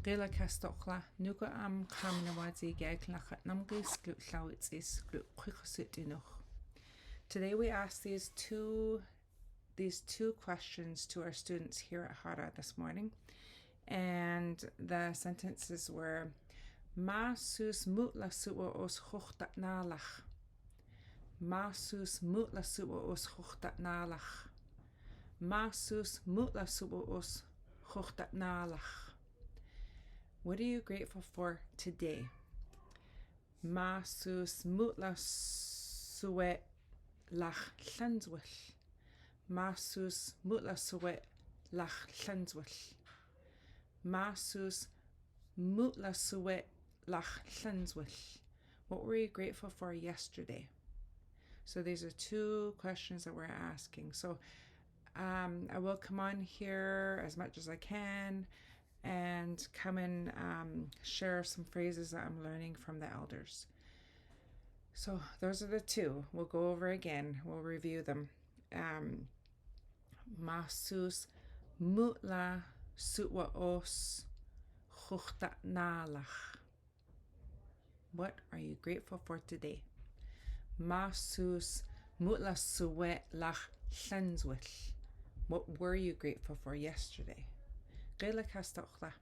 Gila Castochla, Nuga am Kamnawazi Gaglachat Namgis Glutlawitzis Gluquicosit. Today we asked these two questions to our students here at Hara this morning, and the sentences were Masus mutla suwa os hochtat nalach. Masus mutla suwa os hochtat nalach. Masus mutla suwa os hochtat nalach. What are you grateful for today? Masus mutla suwe lach llanzwell. Masus mutla suwe lach llanzwell. Masus mutla suwe lach llanzwell. What were you grateful for yesterday? So these are two questions that we're asking. So I will come on here as much as I can and come and share some phrases that I'm learning from the elders. So those are the two. We'll go over again. We'll review them. Masus mutla sutwa os chuchta nalach. What are you grateful for today? Masus mutla suwe lach llanzwell. What were you grateful for yesterday? Gila Castochla.